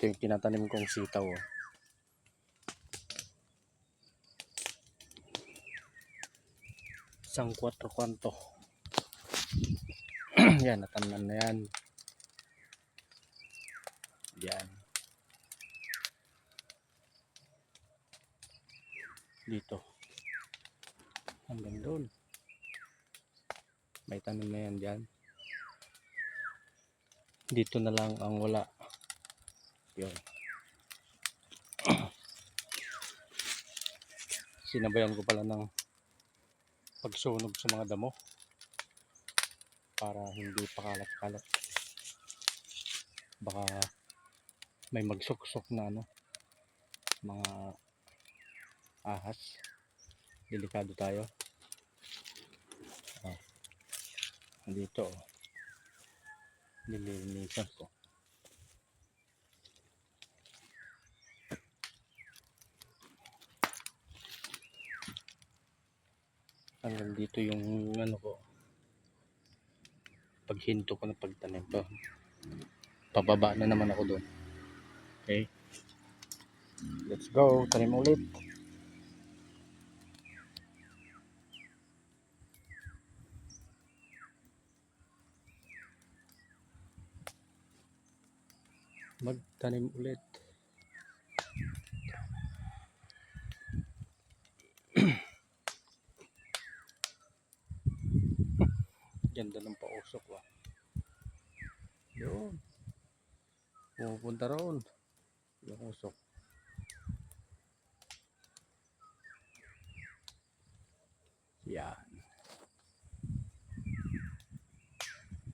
Ito yung tinatanim kong sitaw. Oh. Isang 4 kwanto. Yan, natamnan na yan. Yan. Dito. Hanggang doon. May tanim na yan dyan. Dito na lang ang wala. Yun. Sinabayan ko pala ng pagsunog sa mga damo para hindi pakalat-kalat. Baka may magsuksok na mga ahas. Delikado tayo. Dito nililinisan ko. Hanggang dito yung ko, paghinto ko ng pagtanim to. Pababa na naman ako doon. Okay, let's go, tanim ulit. Magtanim ulit. Ganda ng pausok. Yun, pupunta roon yung usok. Yan.